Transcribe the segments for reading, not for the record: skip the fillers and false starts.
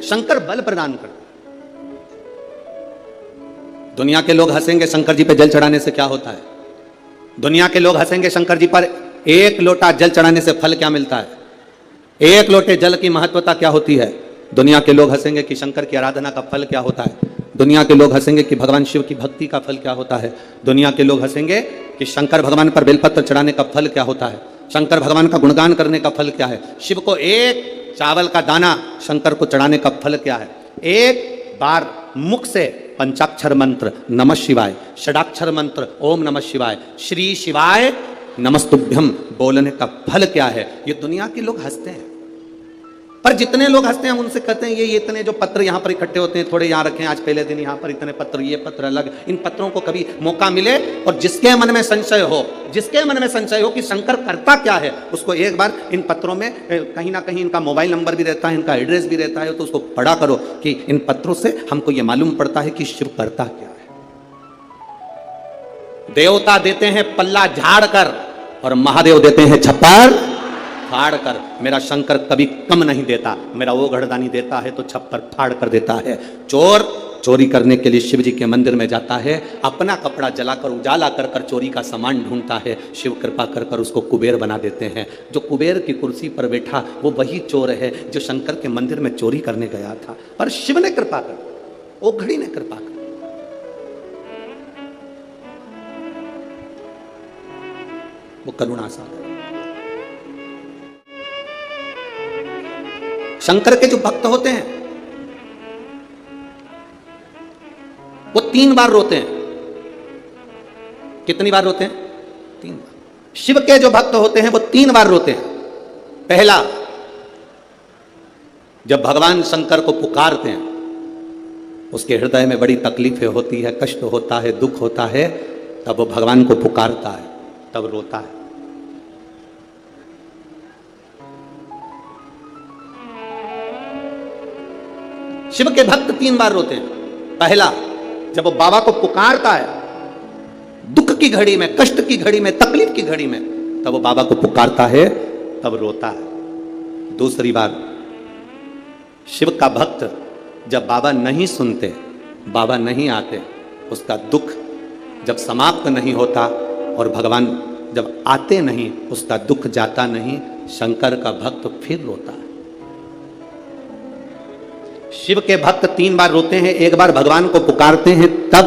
शंकर बल प्रदान करते। दुनिया के लोग हंसेंगे शंकर जी पे जल चढ़ाने से क्या होता है। दुनिया के लोग हंसेंगे शंकर जी पर एक लोटा जल चढ़ाने से फल क्या मिलता है। एक लोटे जल की महत्वता क्या होती है। दुनिया के लोग हंसेंगे कि शंकर की आराधना का फल क्या होता है। दुनिया के लोग हंसेंगे कि भगवान शिव की भक्ति का फल क्या होता है। दुनिया के लोग हंसेंगे कि शंकर भगवान पर बेलपत्र चढ़ाने का फल क्या होता है। शंकर भगवान का गुणगान करने का फल क्या है। शिव को एक चावल का दाना शंकर को चढ़ाने का फल क्या है। एक बार मुख से पंचाक्षर मंत्र नमः शिवाय, षडाक्षर मंत्र ओम नमः शिवाय, श्री शिवाय नमस्तुभ्यम बोलने का फल क्या है। ये दुनिया के लोग हंसते हैं। पर जितने लोग हंसते हैं हम उनसे कहते हैं ये इतने जो पत्र यहाँ पर इकट्ठे होते हैं थोड़े यहाँ रखें, आज पहले दिन यहाँ पर इतने पत्र, ये पत्र अलग। इन पत्रों को कभी मौका मिले और जिसके मन में संशय हो, जिसके मन में संशय हो कि शंकर करता क्या है, उसको एक बार इन पत्रों में कहीं ना कहीं इनका मोबाइल नंबर भी रहता है, इनका एड्रेस भी रहता है, तो उसको पढ़ा करो कि इन पत्रों से हमको ये मालूम पड़ता है कि शिव करता क्या है। देवता देते हैं पल्ला झाड़ कर और महादेव देते हैं छप्पर फाड़ कर। मेरा शंकर कभी कम नहीं देता, मेरा वो घड़दानी देता है तो छप्पर फाड़ कर देता है। चोर चोरी करने के लिए शिव जी के मंदिर में जाता है, अपना कपड़ा जलाकर उजाला कर कर चोरी का सामान ढूंढता है। शिव कृपा कर कर उसको कुबेर बना देते हैं। जो कुबेर की कुर्सी पर बैठा वो वही चोर है जो शंकर के मंदिर में चोरी करने गया था। पर शिव ने कृपा कर, वो घड़ी ने कृपा कर। वो करुणा सागर। शंकर के जो भक्त होते हैं वो 3 बार रोते हैं। कितनी बार रोते हैं? 3 बार। शिव के जो भक्त होते हैं वो 3 बार रोते हैं। पहला, जब भगवान शंकर को पुकारते हैं, उसके हृदय में बड़ी तकलीफें होती है, कष्ट होता है, दुख होता है, तब वो भगवान को पुकारता है, तब रोता है। शिव के भक्त 3 बार रोते हैं। पहला, जब वो बाबा को पुकारता है दुख की घड़ी में, कष्ट की घड़ी में, तकलीफ की घड़ी में, तब वो बाबा को पुकारता है, तब रोता है। दूसरी बार, शिव का भक्त जब बाबा नहीं सुनते, बाबा नहीं आते, उसका दुख जब समाप्त नहीं होता और भगवान जब आते नहीं, उसका दुख जाता नहीं, शंकर का भक्त फिर रोता है। शिव के भक्त 3 बार रोते हैं। एक बार भगवान को पुकारते हैं तब,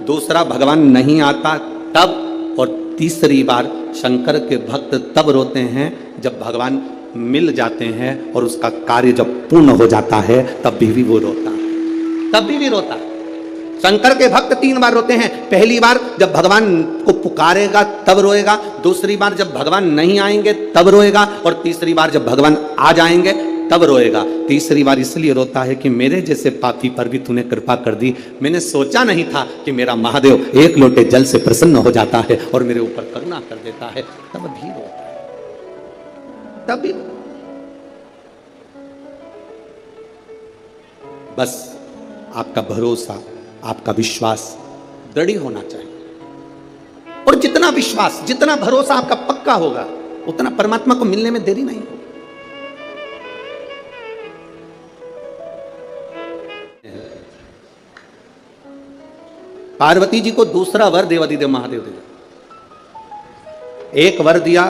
दूसरा भगवान नहीं आता तब, और तीसरी बार शंकर के भक्त तब रोते हैं जब भगवान मिल जाते हैं और उसका कार्य जब पूर्ण हो जाता है, तब भी वो रोता है, तब भी रोता है। शंकर के भक्त 3 बार रोते हैं। पहली बार जब भगवान को पुकारेगा तब रोएगा, दूसरी बार जब भगवान नहीं आएंगे तब रोएगा, और तीसरी बार जब भगवान आ जाएंगे तब रोएगा। तीसरी बार इसलिए रोता है कि मेरे जैसे पापी पर भी तूने कृपा कर दी। मैंने सोचा नहीं था कि मेरा महादेव एक लोटे जल से प्रसन्न हो जाता है और मेरे ऊपर करुणा कर देता है, तब भी रोता है, तब भी। बस आपका भरोसा, आपका विश्वास दृढ़ होना चाहिए, और जितना विश्वास, जितना भरोसा आपका पक्का होगा, उतना परमात्मा को मिलने में देरी नहीं होगी। पार्वती जी को दूसरा वर देवादिदेव महादेव दे दिया। एक वर दिया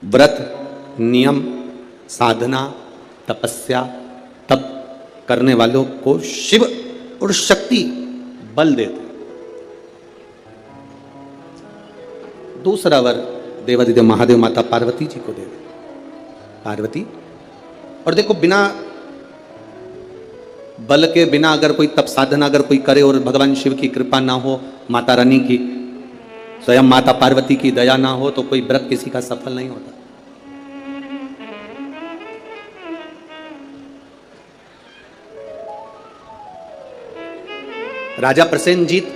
व्रत, नियम, साधना, तपस्या, तप करने वालों को शिव और शक्ति बल देते। दूसरा वर देवादिदेव महादेव माता पार्वती जी को दे दिया। पार्वती, और देखो बिना बल के, बिना अगर कोई तप साधना अगर कोई करे और भगवान शिव की कृपा ना हो, माता रानी की, स्वयं माता पार्वती की दया ना हो, तो कोई व्रत किसी का सफल नहीं होता। राजा प्रसेनजीत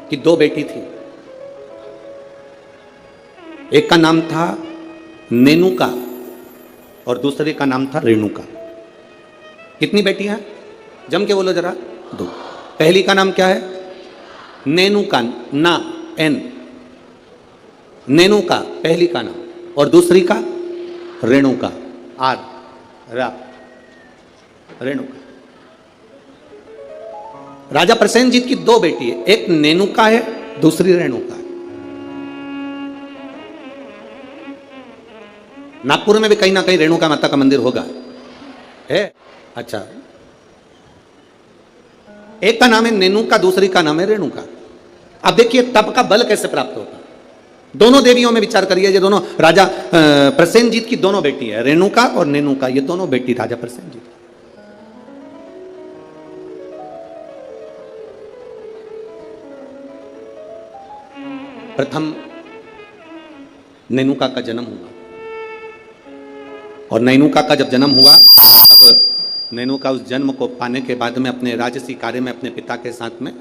की 2 बेटी थी। एक का नाम था नेनुका और दूसरे का नाम था रेणुका। कितनी बेटियां हैं? जम के बोलो जरा। 2। पहली का नाम क्या है? नेनुका, ना, एन, नेनुका पहली का नाम, और दूसरी का रेणुका, आर, रेणुका। राजा प्रसेनजीत की दो बेटी है, एक नेनुका है, दूसरी रेणुका है। नागपुर में भी कहीं ना कहीं रेणुका माता का मंदिर होगा, है? अच्छा, एक का नाम है नेनुका, दूसरी का नाम है रेणुका। अब देखिए तप का बल कैसे प्राप्त होता है। दोनों देवियों में विचार करिए, ये दोनों राजा प्रसेनजीत की दोनों बेटी है, रेणुका और नेनुका, ये दोनों बेटी राजा प्रसेनजीत। प्रथम नेनुका का जन्म हुआ, और नेनुका का जब जन्म हुआ तब नेनुका उस जन्म को पाने के बाद में अपने राजसी कार्य में अपने पिता के साथ में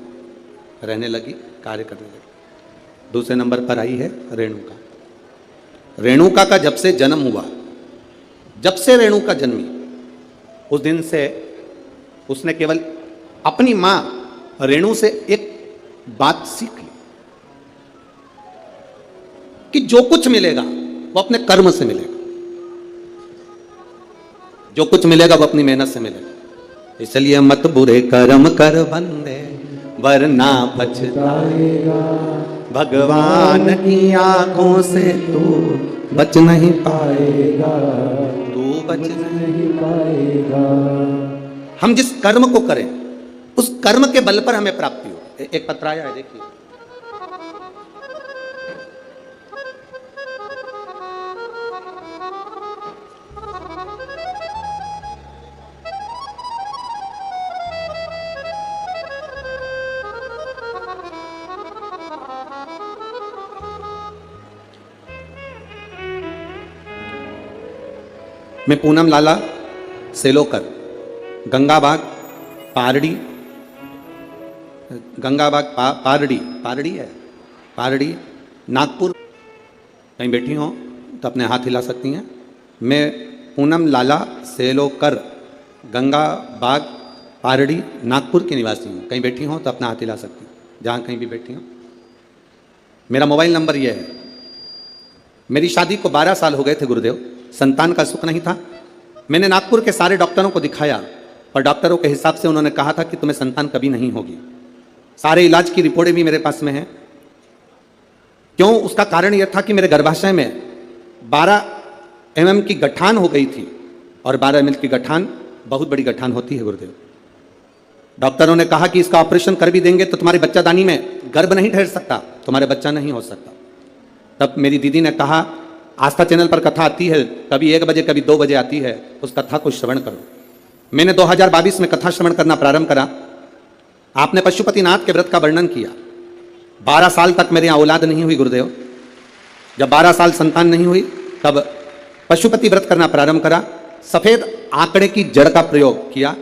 रहने लगी, कार्य करने लगी। दूसरे नंबर पर आई है रेणुका। रेणुका का जब से जन्म हुआ, जब से रेणुका जन्मी, उस दिन से उसने केवल अपनी मां रेणु से एक बात सीख ली कि जो कुछ मिलेगा वो अपने कर्म से मिलेगा, जो कुछ मिलेगा वो अपनी मेहनत से मिलेगा। इसलिए मत बुरे कर्म कर बंदे वरना पछताएगा, भगवान की आंखों से तू बच नहीं पाएगा, तू बच नहीं पाएगा। हम जिस कर्म को करें उस कर्म के बल पर हमें प्राप्ति हो। एक पत्र आया है, देखिए। मैं पूनम लाला सेलोकर, गंगाबाग पारड़ी, गंगाबाग पारड़ी है, पारड़ी नागपुर, कहीं बैठी हो तो अपने हाथ हिला सकती हैं। मैं पूनम लाला सेलोकर, गंगाबाग पारड़ी नागपुर की निवासी हूँ। कहीं बैठी हो तो अपना हाथ हिला सकती हैं, जहाँ कहीं भी बैठी हो। मेरा मोबाइल नंबर यह है। मेरी शादी को 12 साल हो गए थे गुरुदेव, संतान का सुख नहीं था। मैंने नागपुर के सारे डॉक्टरों को दिखाया और डॉक्टरों के हिसाब से उन्होंने कहा था कि तुम्हें संतान कभी नहीं होगी। सारे इलाज की रिपोर्टें भी मेरे पास में हैं। क्यों? उसका कारण यह था कि मेरे गर्भाशय में 12 mm की गठान हो गई थी, और 12 mm की गठान बहुत बड़ी गठान होती है गुरुदेव। डॉक्टरों ने कहा कि इसका ऑपरेशन कर भी देंगे तो तुम्हारी बच्चादानी में गर्भ नहीं ठहर सकता, तुम्हारे बच्चा नहीं हो सकता। तब मेरी दीदी ने कहा, आस्था चैनल पर कथा आती है, कभी 1 बजे कभी 2 बजे आती है, उस कथा को श्रवण करो। मैंने 2022 में कथा श्रवण करना प्रारंभ करा। आपने पशुपतिनाथ के व्रत का वर्णन किया। 12 साल तक मेरे यहाँ औलाद नहीं हुई गुरुदेव। जब 12 साल संतान नहीं हुई तब पशुपति व्रत करना प्रारंभ करा। सफेद आंकड़े की जड़ का प्रयोग किया,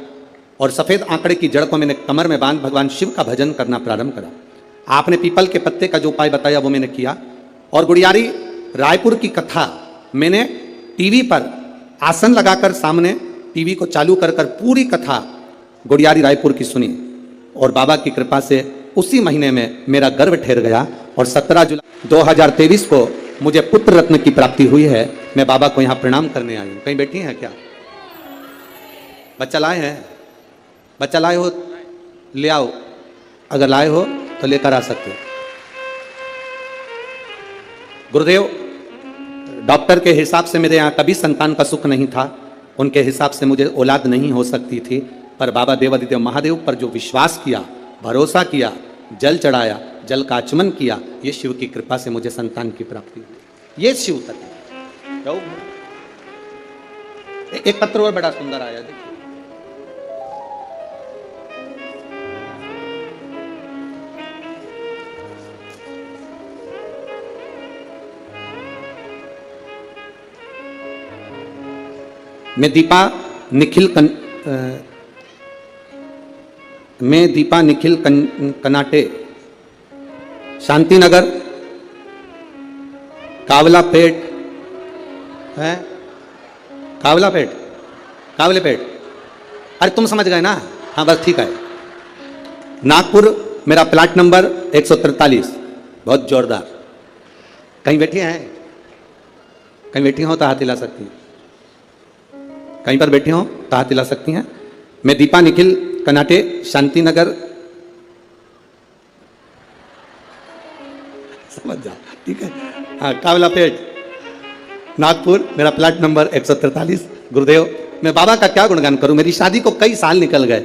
और सफेद आंकड़े की जड़ को मैंने कमर में बांध भगवान शिव का भजन करना प्रारंभ करा। आपने पीपल के पत्ते का जो उपाय बताया वो मैंने किया। और गुड़ियारी रायपुर की कथा मैंने टीवी पर आसन लगाकर सामने टीवी को चालू कर पूरी कथा गुड़ियारी रायपुर की सुनी, और बाबा की कृपा से उसी महीने में मेरा गर्भ ठहर गया, और 17 जुलाई 2023 को मुझे पुत्र रत्न की प्राप्ति हुई है। मैं बाबा को यहाँ प्रणाम करने आई हूँ। कहीं बैठी हैं क्या? बच्चा लाए हैं? बच्चा लाए हो ले आओ, अगर लाए हो तो लेकर आ सकते हो। गुरुदेव, डॉक्टर के हिसाब से मेरे यहाँ कभी संतान का सुख नहीं था, उनके हिसाब से मुझे औलाद नहीं हो सकती थी। पर बाबा देवादिदेव महादेव पर जो विश्वास किया, भरोसा किया, जल चढ़ाया, जल का आचमन किया, ये शिव की कृपा से मुझे संतान की प्राप्ति हुई। ये शिव तक है। एक पत्र और बड़ा सुंदर आया, देखिए। मैं दीपा निखिल कनाटे, शांतिनगर, कावलापेट है, कावलापेट, कावलेपेट। अरे तुम समझ गए ना? हाँ बस ठीक है। नागपुर मेरा प्लाट नंबर 143। बहुत जोरदार। कहीं बैठी हैं? कहीं बैठी हो तो हाथ हिला सकती हैं। कहीं पर बैठी हो तो हाथ हिला सकती हैं। मैं दीपा निखिल, कनाटे, शांति नगर, समझ जाओ, ठीक है। हाँ, कावलापेट, नागपुर, मेरा प्लाट नंबर 143। गुरुदेव, मैं बाबा का क्या गुणगान करूं, मेरी शादी को कई साल निकल गए।